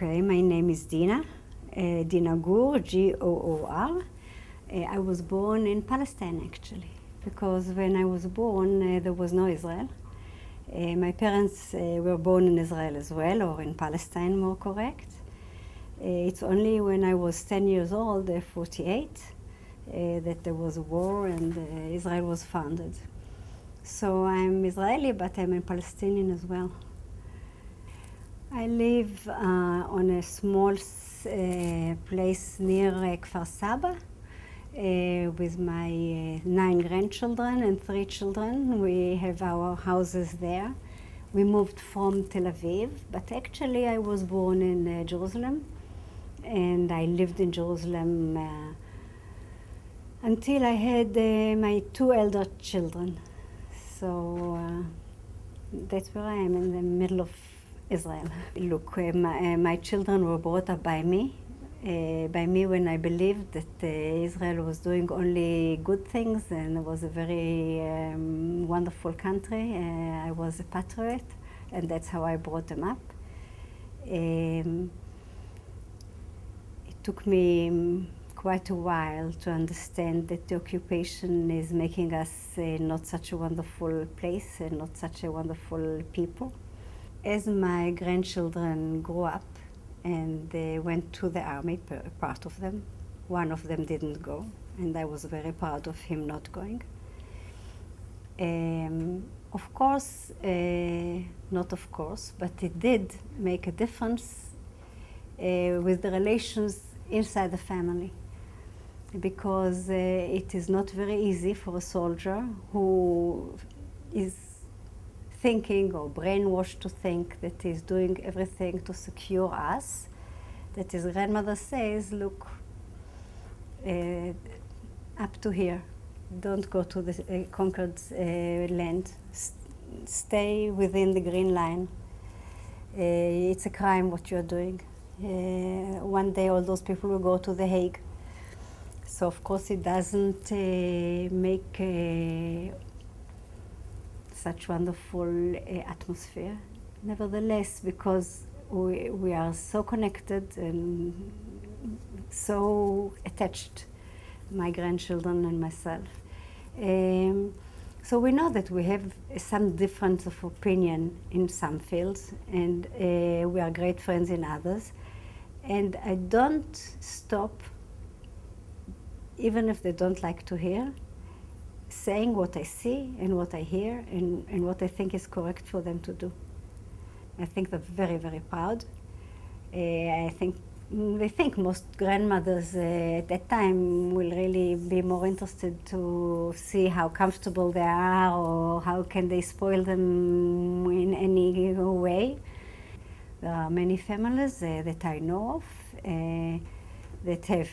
Okay, my name is Dina Goor, G-O-O-R. I was born in Palestine, actually, because when I was born, there was no Israel. My parents were born in Israel as well, or in Palestine, more correct. It's only when I was 10 years old, 48, that there was a war and Israel was founded. So I'm Israeli, but I'm a Palestinian as well. I live on a small place near Kfar Saba with my 9 grandchildren and 3 children. We have our houses there. We moved from Tel Aviv, but actually I was born in Jerusalem, and I lived in Jerusalem until I had my 2 elder children. So that's where I am, in the middle of Israel. Look, my children were brought up by me when I believed that Israel was doing only good things and it was a very wonderful country. I was a patriot, and that's how I brought them up. It took me quite a while to understand that the occupation is making us not such a wonderful place and not such a wonderful people. As my grandchildren grew up and they went to the army, part of them, one of them didn't go, and I was very proud of him not going. Of course, not of course, but it did make a difference with the relations inside the family, because it is not very easy for a soldier who is thinking or brainwashed to think that he's doing everything to secure us, that his grandmother says, look, up to here, don't go to the conquered land, stay within the green line. It's a crime what you're doing. One day all those people will go to the Hague. So of course it doesn't make such wonderful atmosphere. Nevertheless, because we are so connected and so attached, my grandchildren and myself. So we know that we have some difference of opinion in some fields, and we are great friends in others. And I don't stop, even if they don't like to hear, saying what I see and what I hear and what I think is correct for them to do. I think they're very, very proud. I think they think most grandmothers at that time will really be more interested to see how comfortable they are or how can they spoil them in any way. There are many families that I know of that have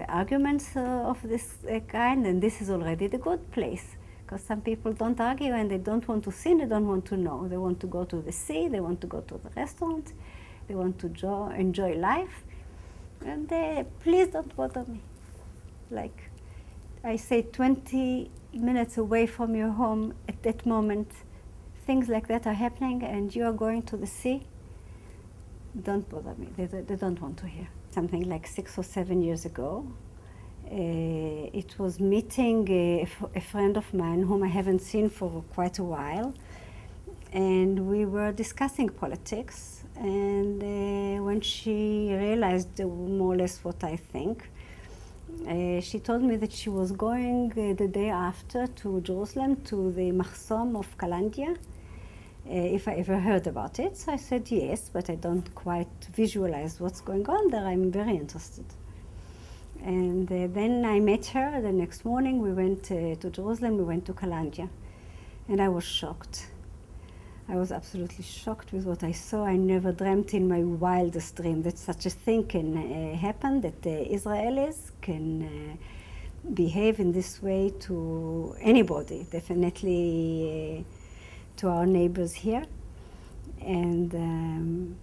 arguments of this kind, and this is already the good place, because some people don't argue and they don't want to see, they don't want to know. They want to go to the sea, they want to go to the restaurant, they want to enjoy life, and please don't bother me. Like I say, 20 minutes away from your home at that moment, things like that are happening and you are going to the sea. Don't bother me, they don't want to hear. Something like 6 or 7 years ago, it was meeting a friend of mine whom I haven't seen for quite a while, and we were discussing politics, and when she realized more or less what I think, she told me that she was going the day after to Jerusalem, to the Mahsom of Kalandia, if I ever heard about it. So I said yes, but I don't quite visualize what's going on there. I'm very interested. And then I met her the next morning. We went to Jerusalem, we went to Kalandia, and I was shocked. I was absolutely shocked with what I saw. I never dreamt in my wildest dream that such a thing can happen, that the Israelis can behave in this way to anybody, definitely to our neighbors here. And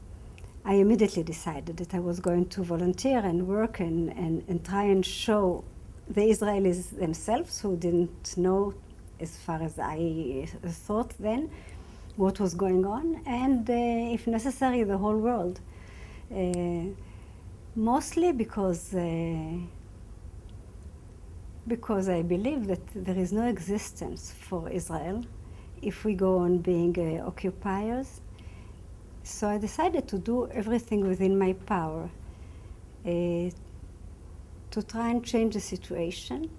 I immediately decided that I was going to volunteer and work and try and show the Israelis themselves, who didn't know, as far as I thought then, what was going on, and if necessary, the whole world, Mostly because I believe that there is no existence for Israel if we go on being occupiers. So I decided to do everything within my power to try and change the situation.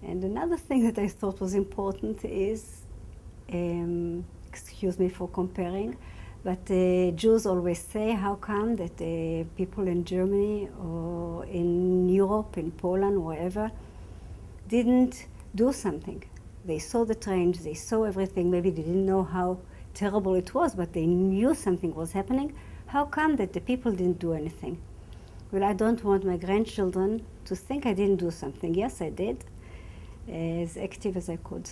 And another thing that I thought was important is, excuse me for comparing, but Jews always say, how come that people in Germany or in Europe, in Poland, wherever, didn't do something? They saw the trains, they saw everything, maybe they didn't know how terrible it was, but they knew something was happening. How come that the people didn't do anything? Well, I don't want my grandchildren to think I didn't do something. Yes, I did, as active as I could.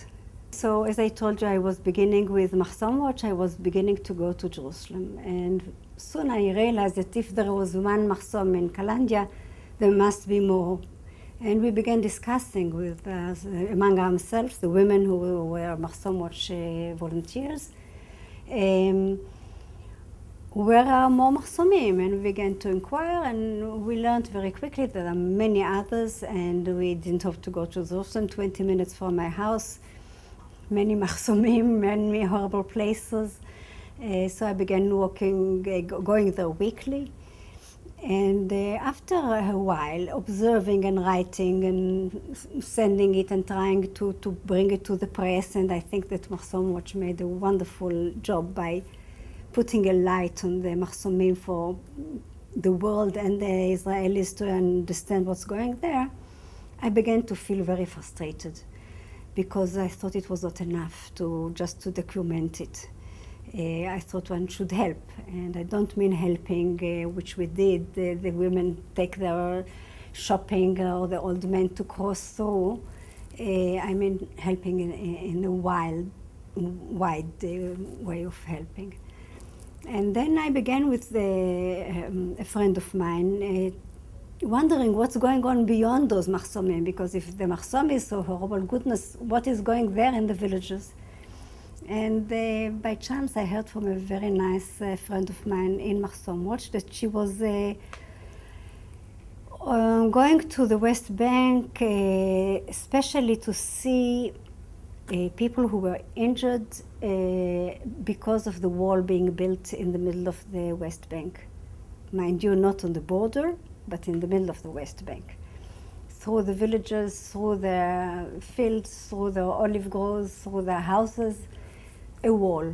So as I told you, I was beginning with Mahsom Watch. I was beginning to go to Jerusalem. And soon I realized that if there was one Mahsom in Kalandia, there must be more. And we began discussing with, among ourselves, the women who were Mahsom Watch volunteers, where are more Mahsomim? And we began to inquire, and we learned very quickly that there are many others, and we didn't have to go to Jerusalem, 20 minutes from my house. Many Mahsomim, many horrible places. So I began walking, going there weekly. And after a while, observing and writing and sending it and trying to bring it to the press, and I think that Mahsom Watch made a wonderful job by putting a light on the Mahsomim for the world and the Israelis to understand what's going there, I began to feel very frustrated because I thought it was not enough just to document it. I thought one should help, and I don't mean helping, which we did. The women take their shopping or the old men to cross through. I mean helping in a wide way of helping. And then I began with a friend of mine, wondering what's going on beyond those Mahsomim, because if the Mahsom is so horrible, goodness, what is going there in the villages? And by chance I heard from a very nice friend of mine in Mahsom Watch that she was going to the West Bank, especially to see people who were injured because of the wall being built in the middle of the West Bank. Mind you, not on the border, but in the middle of the West Bank. Through the villages, through the fields, through the olive groves, through the houses, a wall.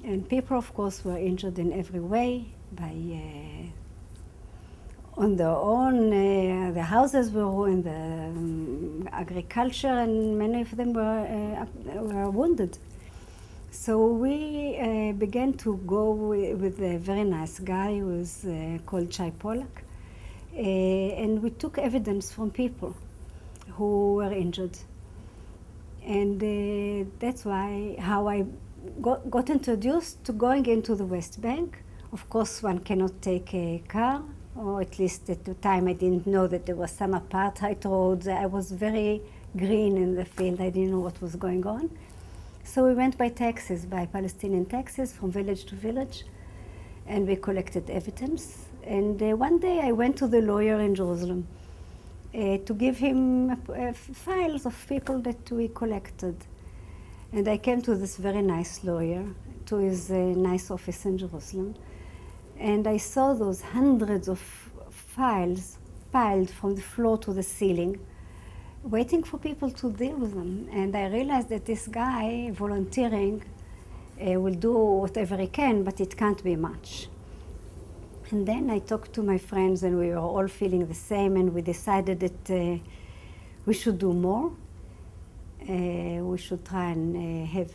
And people, of course, were injured in every way by on their own. The houses were ruined, the agriculture, and many of them were wounded. So we began to go with a very nice guy who was called Shai Pollack, and we took evidence from people who were injured. And that's how I got introduced to going into the West Bank. Of course, one cannot take a car, or at least at the time I didn't know that there was some apartheid roads. I was very green in the field. I didn't know what was going on. So we went by taxis, by Palestinian taxis, from village to village, and we collected evidence. And one day I went to the lawyer in Jerusalem to give him files of people that we collected. And I came to this very nice lawyer, to his nice office in Jerusalem, and I saw those hundreds of files piled from the floor to the ceiling, waiting for people to deal with them. And I realized that this guy volunteering will do whatever he can, but it can't be much. And then I talked to my friends, and we were all feeling the same, and we decided that we should do more. We should try and have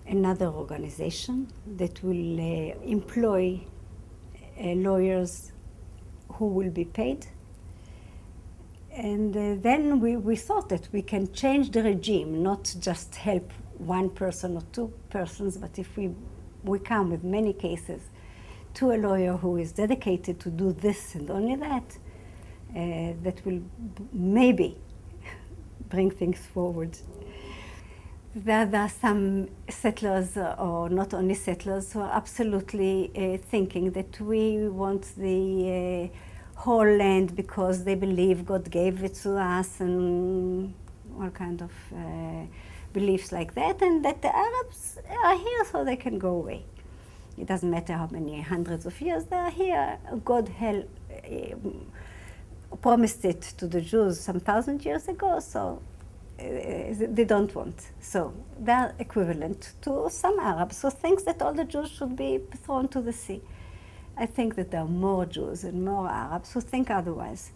another organization that will employ lawyers who will be paid. And then we thought that we can change the regime, not just help one person or two persons, but if we come with many cases to a lawyer who is dedicated to do this and only that, that will maybe bring things forward. There are some settlers, or not only settlers, who are absolutely thinking that we want the whole land because they believe God gave it to us, and all kind of beliefs like that, and that the Arabs are here so they can go away. It doesn't matter how many hundreds of years they are here. God promised it to the Jews some 1,000 years ago, so they don't want. So they're equivalent to some Arabs who thinks that all the Jews should be thrown to the sea. I think that there are more Jews and more Arabs who think otherwise.